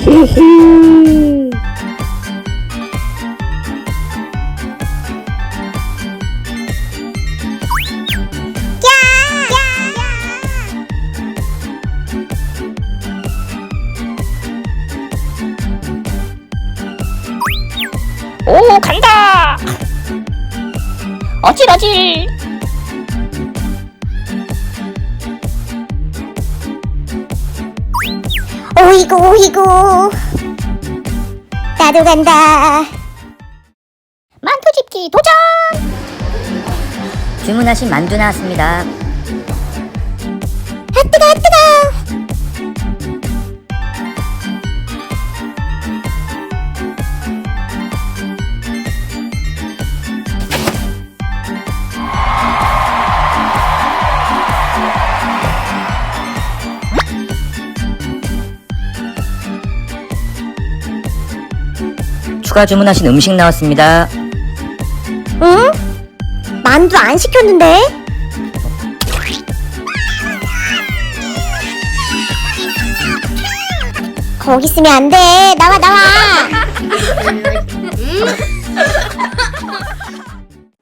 히히. 오, 간다! 어질어질! 오이고 오이고 나도 간다. 만두 집기 도전! 주문하신 만두 나왔습니다. 아 뜨거 아 뜨거. 추가 주문하신 음식 나왔습니다. 응? 만두 안 시켰는데? 거기 있으면 안 돼. 나와 나와.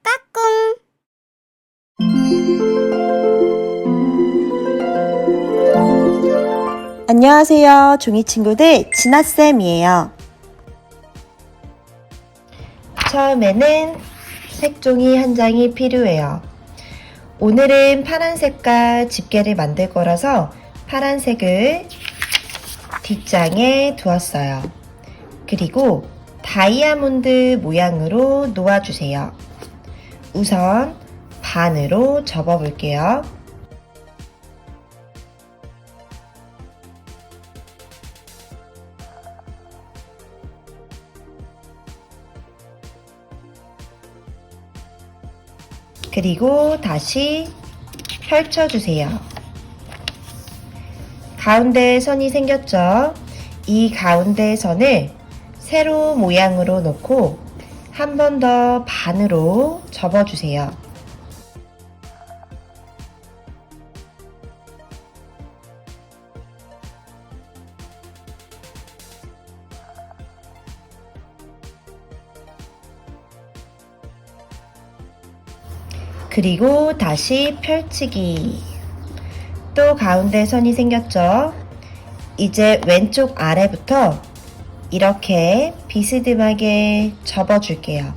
까꿍. 안녕하세요. 종이 친구들 진아쌤이에요. 처음에는 색종이 한 장이 필요해요. 오늘은 파란 색깔 집게를 만들 거라서 파란색을 뒷장에 두었어요. 그리고 다이아몬드 모양으로 놓아주세요. 우선 반으로 접어 볼게요. 그리고 다시 펼쳐주세요. 가운데 선이 생겼죠? 이 가운데 선을 세로 모양으로 놓고 한 번 더 반으로 접어주세요. 그리고 다시 펼치기. 또 가운데 선이 생겼죠? 이제 왼쪽 아래부터 이렇게 비스듬하게 접어줄게요.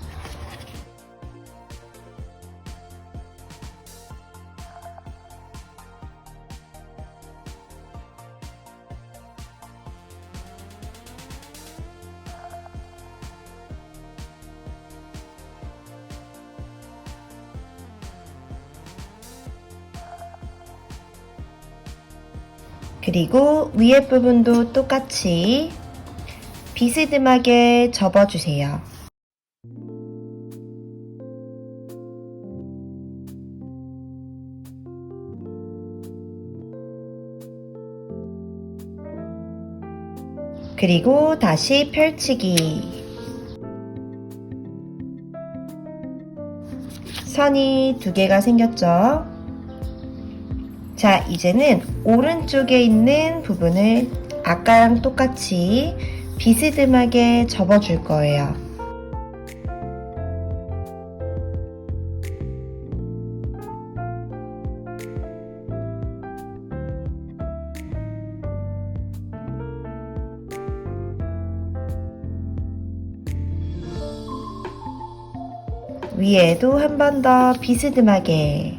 그리고 위에 부분도 똑같이 비스듬하게 접어주세요. 그리고 다시 펼치기. 선이 두 개가 생겼죠? 자, 이제는 오른쪽에 있는 부분을 아까랑 똑같이 비스듬하게 접어줄 거예요. 위에도 한 번 더 비스듬하게.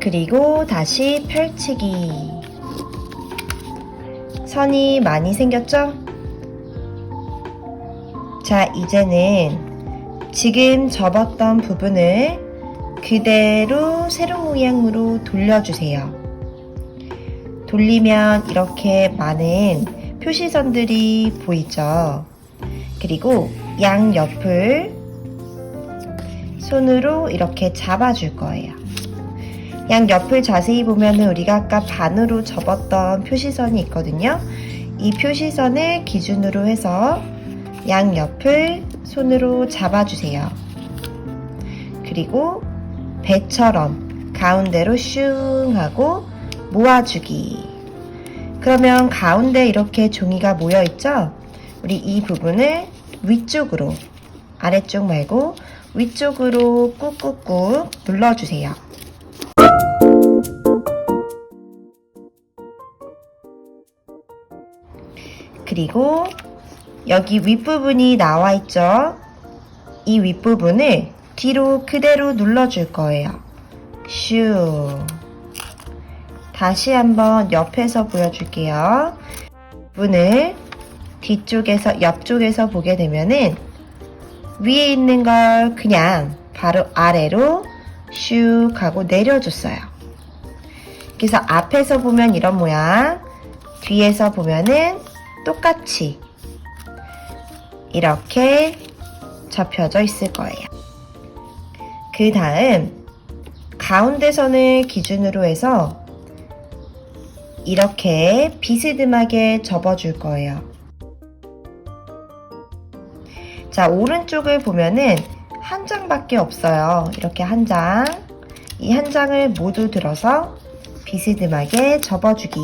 그리고 다시 펼치기. 선이 많이 생겼죠? 자, 이제는 지금 접었던 부분을 그대로 세로 모양으로 돌려주세요. 돌리면 이렇게 많은 표시선들이 보이죠? 그리고 양옆을 손으로 이렇게 잡아줄 거예요. 양옆을 자세히 보면 우리가 아까 반으로 접었던 표시선이 있거든요. 이 표시선을 기준으로 해서 양옆을 손으로 잡아주세요. 그리고 배처럼 가운데로 슝 하고 모아주기. 그러면 가운데 이렇게 종이가 모여있죠? 우리 이 부분을 위쪽으로, 아래쪽 말고 위쪽으로 꾹꾹꾹 눌러주세요. 그리고 여기 윗부분이 나와 있죠? 이 윗부분을 뒤로 그대로 눌러줄 거예요. 슈. 다시 한번 옆에서 보여줄게요. 부분을 뒤쪽에서, 옆쪽에서 보게 되면은 위에 있는 걸 그냥 바로 아래로 슉 하고 내려줬어요. 그래서 앞에서 보면 이런 모양, 뒤에서 보면은 똑같이 이렇게 접혀져 있을 거예요. 그 다음 가운데 선을 기준으로 해서 이렇게 비스듬하게 접어줄 거예요. 자, 오른쪽을 보면은 한 장밖에 없어요. 이렇게 한 장. 이 한 장을 모두 들어서 비스듬하게 접어주기.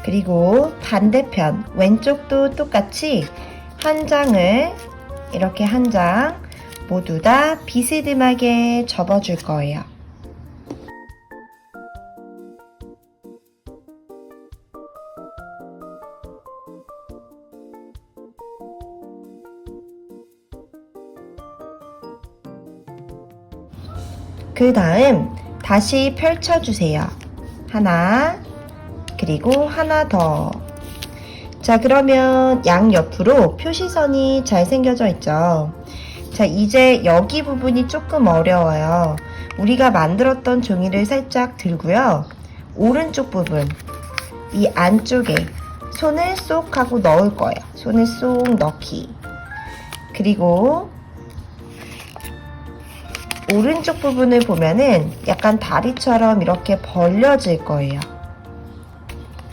그리고 반대편 왼쪽도 똑같이 한 장을 이렇게 한 장 모두 다 비스듬하게 접어줄 거예요. 그 다음 다시 펼쳐주세요. 하나, 그리고 하나 더. 자, 그러면 양옆으로 표시선이 잘 생겨져 있죠. 자, 이제 여기 부분이 조금 어려워요. 우리가 만들었던 종이를 살짝 들고요. 오른쪽 부분, 이 안쪽에 손을 쏙 하고 넣을 거예요. 손을 쏙 넣기. 그리고 오른쪽 부분을 보면은 약간 다리처럼 이렇게 벌려질 거예요.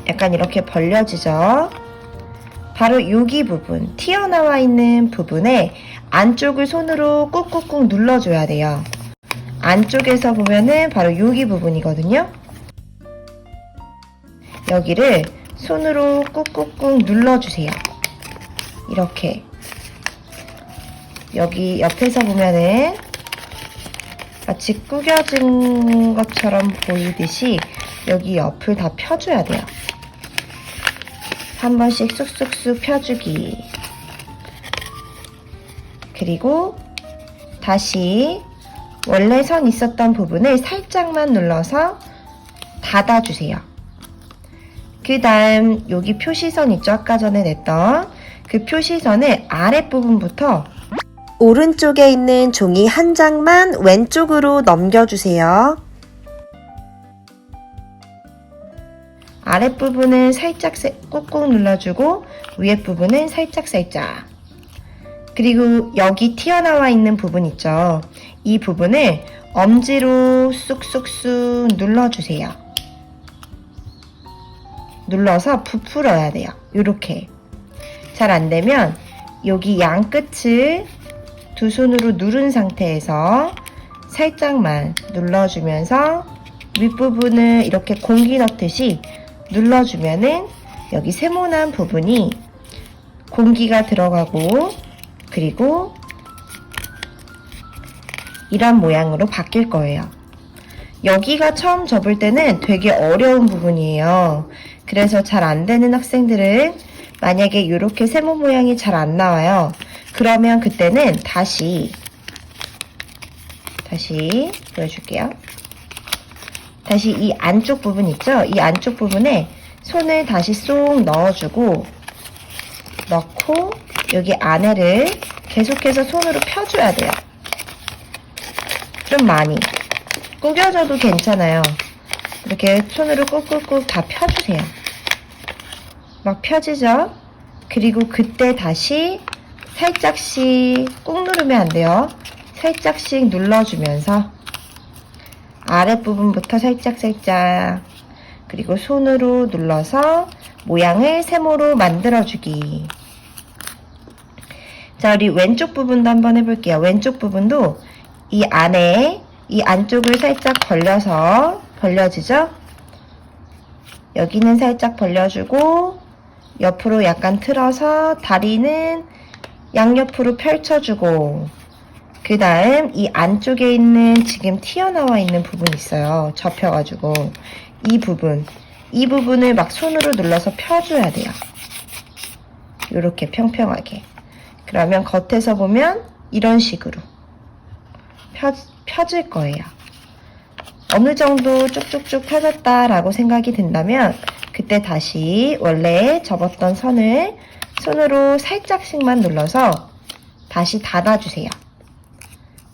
약간 이렇게 벌려지죠? 바로 여기 부분, 튀어나와 있는 부분에 안쪽을 손으로 꾹꾹꾹 눌러줘야 돼요. 안쪽에서 보면은 바로 여기 부분이거든요. 여기를 손으로 꾹꾹꾹 눌러주세요. 이렇게. 여기 옆에서 보면은 마치 구겨진 것처럼 보이듯이 여기 옆을 다 펴줘야 돼요. 한 번씩 쑥쑥쑥 펴주기. 그리고 다시 원래 선 있었던 부분을 살짝만 눌러서 닫아주세요. 그 다음 여기 표시선 있죠? 아까 전에 냈던 그 표시선을 아랫부분부터 오른쪽에 있는 종이 한 장만 왼쪽으로 넘겨주세요. 아랫부분은 살짝 꾹꾹 눌러주고 위에 부분은 살짝살짝. 그리고 여기 튀어나와 있는 부분 있죠? 이 부분을 엄지로 쑥쑥쑥 눌러주세요. 눌러서 부풀어야 돼요. 이렇게. 잘 안되면 여기 양 끝을 두 손으로 누른 상태에서 살짝만 눌러주면서 윗부분을 이렇게 공기 넣듯이 눌러주면은 여기 세모난 부분이 공기가 들어가고 그리고 이런 모양으로 바뀔 거예요. 여기가 처음 접을 때는 되게 어려운 부분이에요. 그래서 잘 안 되는 학생들은 만약에 이렇게 세모 모양이 잘 안 나와요. 그러면 그때는 다시 보여줄게요. 다시 이 안쪽 부분 있죠? 이 안쪽 부분에 손을 다시 쏙 넣어주고 넣고 여기 안에를 계속해서 손으로 펴줘야 돼요. 좀 많이. 구겨져도 괜찮아요. 이렇게 손으로 꾹꾹꾹 다 펴주세요. 막 펴지죠? 그리고 그때 다시 살짝씩 꾹 누르면 안 돼요. 살짝씩 눌러주면서 아랫부분부터 살짝살짝, 그리고 손으로 눌러서 모양을 세모로 만들어주기. 자, 우리 왼쪽 부분도 한번 해볼게요. 왼쪽 부분도 이 안에, 이 안쪽을 살짝 벌려서, 벌려지죠? 여기는 살짝 벌려주고, 옆으로 약간 틀어서 다리는 양옆으로 펼쳐주고, 그 다음 이 안쪽에 있는 지금 튀어나와 있는 부분이 있어요. 접혀가지고 이 부분을 막 손으로 눌러서 펴줘야 돼요. 이렇게 평평하게. 그러면 겉에서 보면 이런 식으로 펴질 거예요. 어느 정도 쭉쭉쭉 펴졌다라고 생각이 든다면 그때 다시 원래 접었던 선을 손으로 살짝씩만 눌러서 다시 닫아주세요.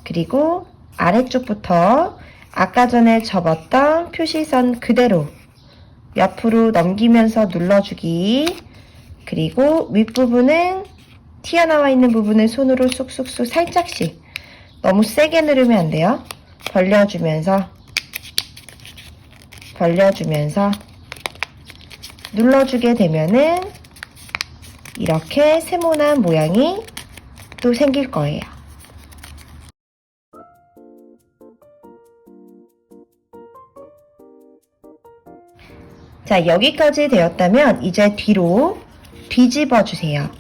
그리고 아래쪽부터 아까 전에 접었던 표시선 그대로 옆으로 넘기면서 눌러주기. 그리고 윗부분은 튀어나와 있는 부분을 손으로 쑥쑥쑥 살짝씩, 너무 세게 누르면 안 돼요. 벌려주면서 눌러주게 되면은 이렇게 세모난 모양이 또 생길 거예요. 자, 여기까지 되었다면 이제 뒤로 뒤집어 주세요.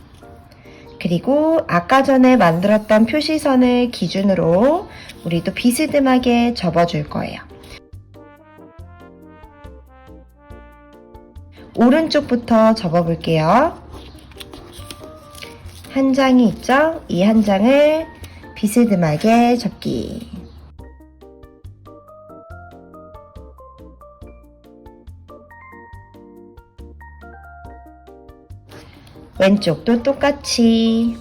그리고 아까 전에 만들었던 표시선을 기준으로 우리도 비스듬하게 접어줄 거예요. 오른쪽부터 접어볼게요. 한 장이 있죠? 이 한 장을 비스듬하게 접기. 왼쪽도 똑같이.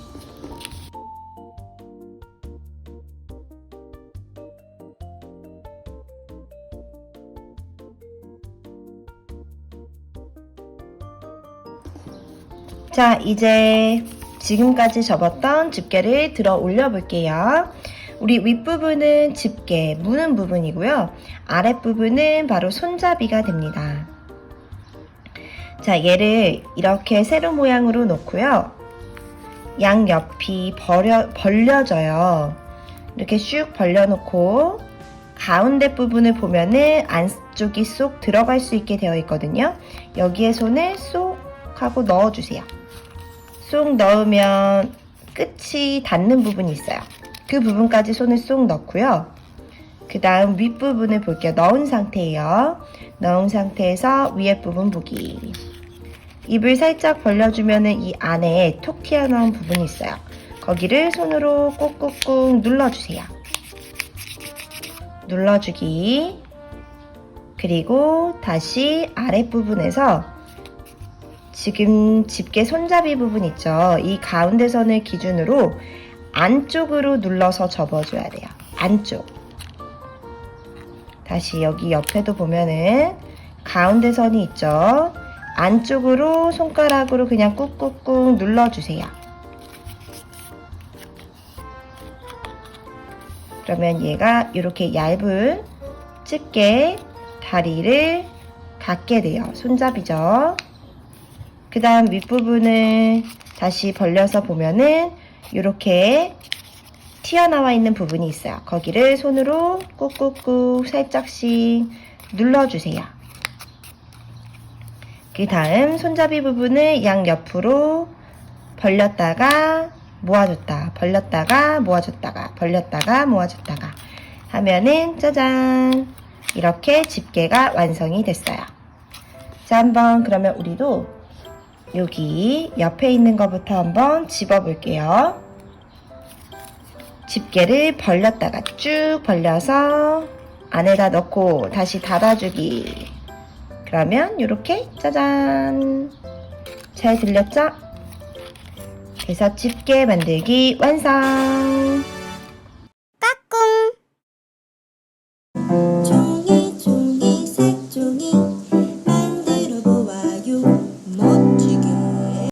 자, 이제 지금까지 접었던 집게를 들어 올려 볼게요. 우리 윗부분은 집게, 무는 부분이고요. 아랫부분은 바로 손잡이가 됩니다. 자, 얘를 이렇게 세로 모양으로 놓고요. 양옆이 벌려져요. 이렇게 슉 벌려놓고 가운데 부분을 보면은 안쪽이 쏙 들어갈 수 있게 되어 있거든요. 여기에 손을 쏙 하고 넣어주세요. 쏙 넣으면 끝이 닿는 부분이 있어요. 그 부분까지 손을 쏙 넣고요. 그 다음 윗부분을 볼게요. 넣은 상태예요. 넣은 상태에서 위에 부분 보기. 입을 살짝 벌려주면은 이 안에 톡 튀어나온 부분이 있어요. 거기를 손으로 꾹꾹꾹 눌러주세요. 눌러주기. 그리고 다시 아랫부분에서 지금 집게 손잡이 부분 있죠? 이 가운데 선을 기준으로 안쪽으로 눌러서 접어줘야 돼요. 안쪽. 다시 여기 옆에도 보면은 가운데 선이 있죠? 안쪽으로 손가락으로 그냥 꾹꾹꾹 눌러주세요. 그러면 얘가 이렇게 얇은 집게 다리를 갖게 돼요. 손잡이죠. 그 다음 윗부분을 다시 벌려서 보면은 이렇게 튀어나와 있는 부분이 있어요. 거기를 손으로 꾹꾹꾹 살짝씩 눌러주세요. 그 다음 손잡이 부분을 양옆으로 벌렸다가 모아줬다, 벌렸다가 모아줬다가, 벌렸다가 모아줬다가 하면은 짜잔! 이렇게 집게가 완성이 됐어요. 자, 한번 그러면 우리도 여기 옆에 있는 것부터 한번 집어 볼게요. 집게를 벌렸다가 쭉 벌려서 안에다 넣고 다시 닫아주기. 그러면 이렇게 짜잔! 잘 들렸죠? 그래서 집게 만들기 완성!